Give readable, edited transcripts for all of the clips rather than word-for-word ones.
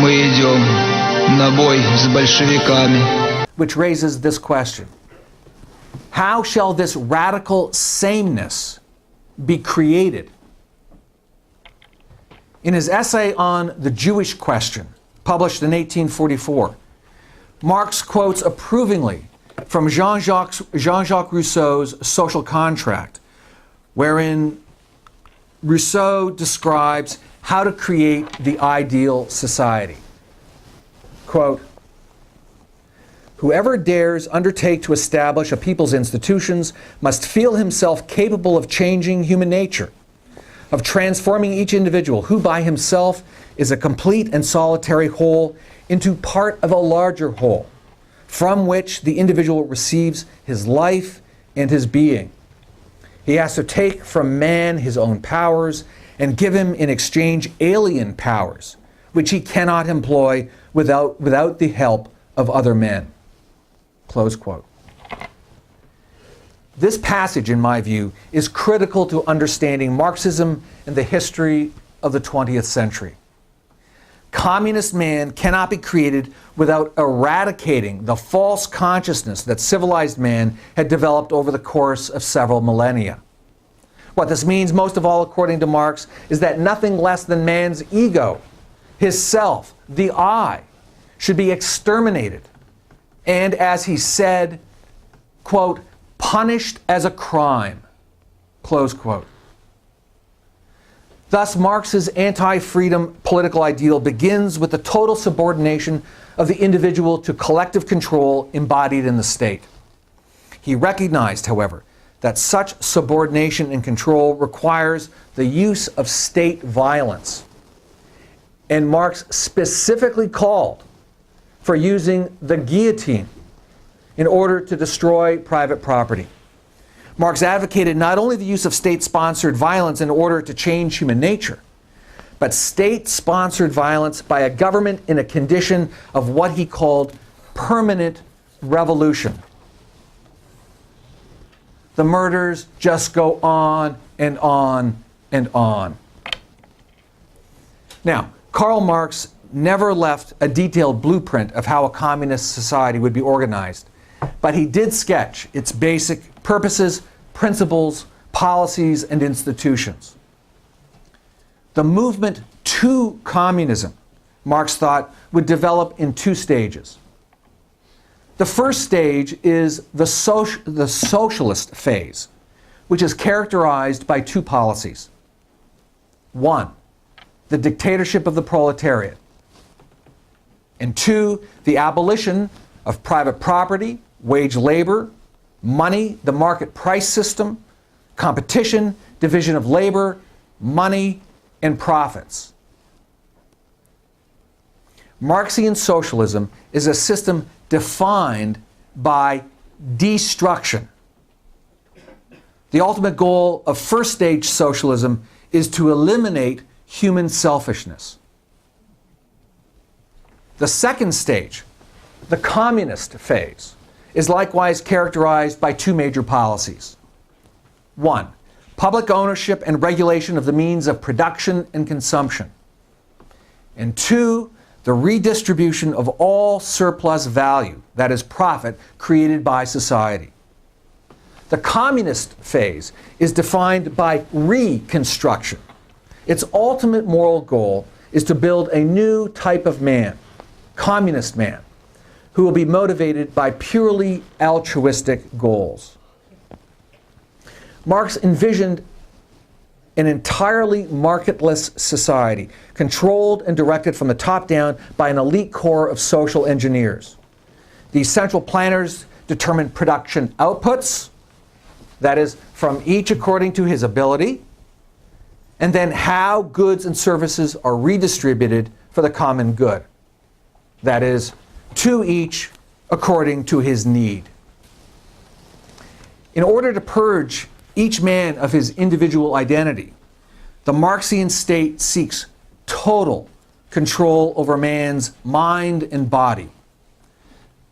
мы идем на бой с большевиками. Which raises this question. How shall this radical sameness be created? In his essay on the Jewish question, published in 1844, Marx quotes approvingly from Jean-Jacques Rousseau's Social Contract, wherein Rousseau describes how to create the ideal society. Quote, "Whoever dares undertake to establish a people's institutions must feel himself capable of changing human nature, of transforming each individual, who by himself is a complete and solitary whole, into part of a larger whole, from which the individual receives his life and his being. He has to take from man his own powers and give him in exchange alien powers, which he cannot employ without the help of other men." Close quote. This passage, in my view, is critical to understanding Marxism and the history of the 20th century. Communist man cannot be created without eradicating the false consciousness that civilized man had developed over the course of several millennia. What this means, most of all, according to Marx, is that nothing less than man's ego, his self, the I, should be exterminated, and as he said, quote, "punished as a crime," close quote. Thus, Marx's anti-freedom political ideal begins with the total subordination of the individual to collective control embodied in the state. He recognized, however, that such subordination and control requires the use of state violence. And Marx specifically called for using the guillotine in order to destroy private property. Marx advocated not only the use of state-sponsored violence in order to change human nature, but state-sponsored violence by a government in a condition of what he called permanent revolution. The murders just go on and on and on. Now, Karl Marx never left a detailed blueprint of how a communist society would be organized, but he did sketch its basic purposes, principles, policies, and institutions. The movement to communism, Marx thought, would develop in two stages. The first stage is the socialist phase, which is characterized by two policies. One, the dictatorship of the proletariat. And two, the abolition of private property, wage labor, money, the market price system, competition, division of labor, money, and profits. Marxian socialism is a system defined by destruction. The ultimate goal of first stage socialism is to eliminate human selfishness. The second stage, the communist phase, is likewise characterized by two major policies. One, public ownership and regulation of the means of production and consumption. And two, the redistribution of all surplus value, that is profit, created by society. The communist phase is defined by reconstruction. Its ultimate moral goal is to build a new type of man, communist man, who will be motivated by purely altruistic goals. Marx envisioned an entirely marketless society, controlled and directed from the top down by an elite corps of social engineers. These central planners determine production outputs, that is, from each according to his ability, and then how goods and services are redistributed for the common good, that is, to each according to his need. In order to purge each man of his individual identity, the Marxian state seeks total control over man's mind and body.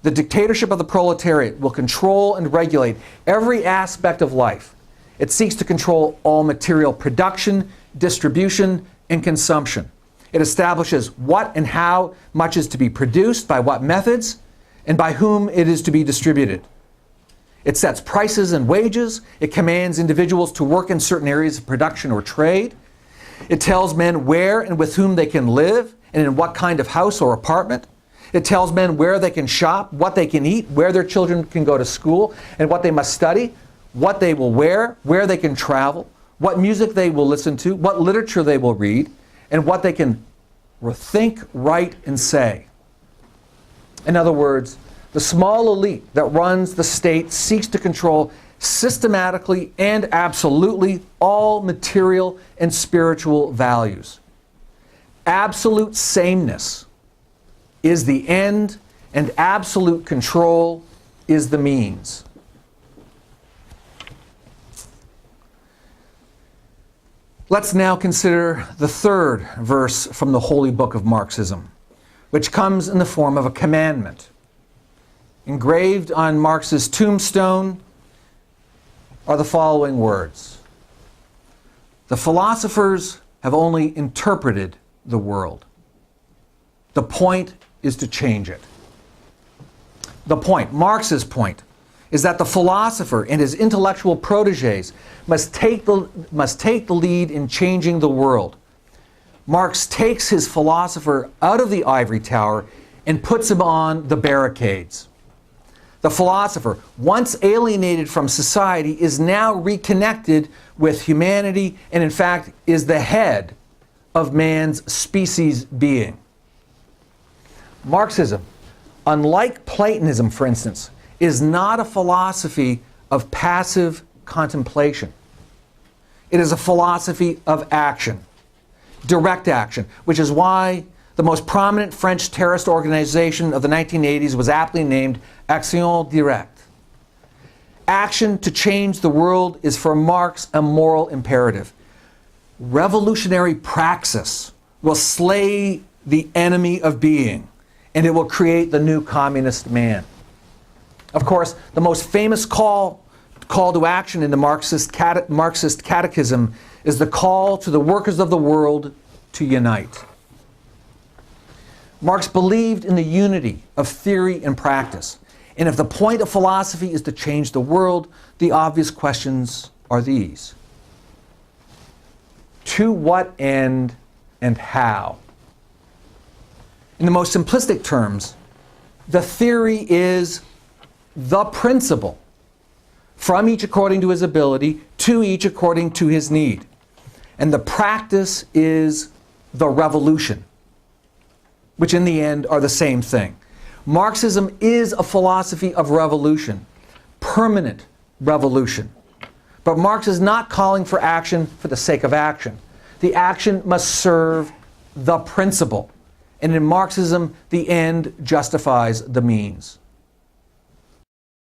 The dictatorship of the proletariat will control and regulate every aspect of life. It seeks to control all material production, distribution, and consumption. It establishes what and how much is to be produced, by what methods, and by whom it is to be distributed. It sets prices and wages. It commands individuals to work in certain areas of production or trade. It tells men where and with whom they can live and in what kind of house or apartment. It tells men where they can shop, what they can eat, where their children can go to school, and what they must study, what they will wear, where they can travel, what music they will listen to, what literature they will read, and what they can think, write, and say. In other words, the small elite that runs the state seeks to control systematically and absolutely all material and spiritual values. Absolute sameness is the end, and absolute control is the means. Let's now consider the third verse from the holy book of Marxism, which comes in the form of a commandment. Engraved on Marx's tombstone are the following words: "The philosophers have only interpreted the world. The point is to change it." The point, Marx's point, is that the philosopher and his intellectual protégés must take the lead in changing the world. Marx takes his philosopher out of the ivory tower and puts him on the barricades. The philosopher, once alienated from society, is now reconnected with humanity and in fact is the head of man's species being. Marxism, unlike Platonism, for instance, is not a philosophy of passive contemplation. It is a philosophy of action, direct action, which is why the most prominent French terrorist organization of the 1980s was aptly named Action Directe. Action to change the world is for Marx a moral imperative. Revolutionary praxis will slay the enemy of being, and it will create the new communist man. Of course, the most famous call to action in the Marxist catechism is the call to the workers of the world to unite. Marx believed in the unity of theory and practice. And if the point of philosophy is to change the world, the obvious questions are these: to what end and how? In the most simplistic terms, the theory is the principle, from each according to his ability, to each according to his need. And the practice is the revolution, which in the end are the same thing. Marxism is a philosophy of revolution, permanent revolution. But Marx is not calling for action for the sake of action. The action must serve the principle. And in Marxism, the end justifies the means.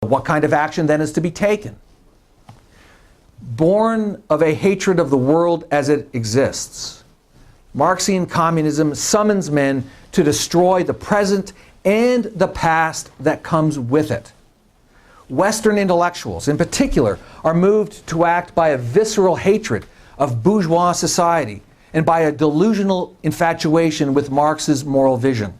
What kind of action then is to be taken? Born of a hatred of the world as it exists, Marxian communism summons men to destroy the present and the past that comes with it. Western intellectuals, in particular, are moved to act by a visceral hatred of bourgeois society and by a delusional infatuation with Marx's moral vision.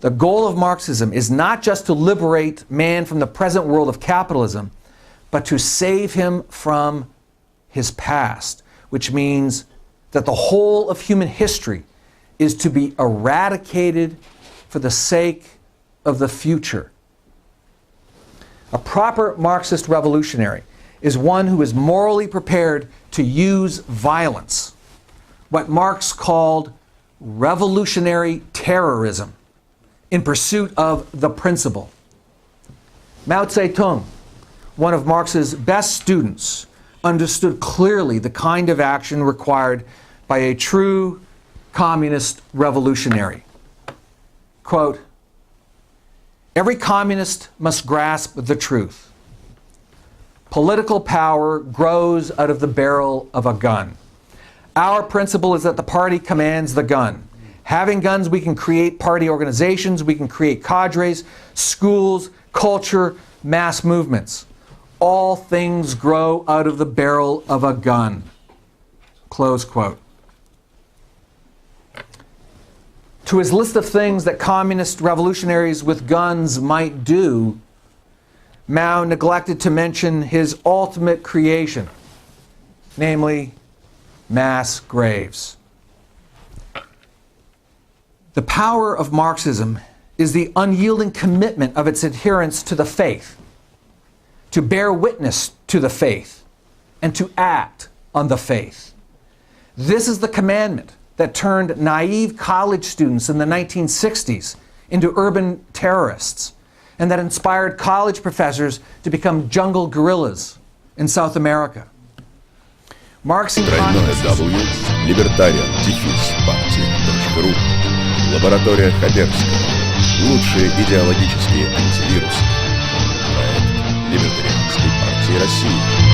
The goal of Marxism is not just to liberate man from the present world of capitalism, but to save him from his past, which means that the whole of human history is to be eradicated for the sake of the future. A proper Marxist revolutionary is one who is morally prepared to use violence, what Marx called revolutionary terrorism, in pursuit of the principle. Mao Zedong, one of Marx's best students, understood clearly the kind of action required by a true communist revolutionary. Quote, "Every communist must grasp the truth. Political power grows out of the barrel of a gun. Our principle is that the party commands the gun. Having guns, we can create party organizations, we can create cadres, schools, culture, mass movements. All things grow out of the barrel of a gun." Close quote. to his list of things that communist revolutionaries with guns might do, Mao neglected to mention his ultimate creation, namely mass graves. The power of Marxism is the unyielding commitment of its adherents to the faith, to bear witness to the faith, and to act on the faith. This is the commandment that turned naive college students in the 1960s into urban terrorists, and that inspired college professors to become jungle guerrillas in South America. Marxian www.libertarian-party.ru Лаборатория Хаберского. Лучшие идеологические антивирусы. Проект Либертарианской партии России.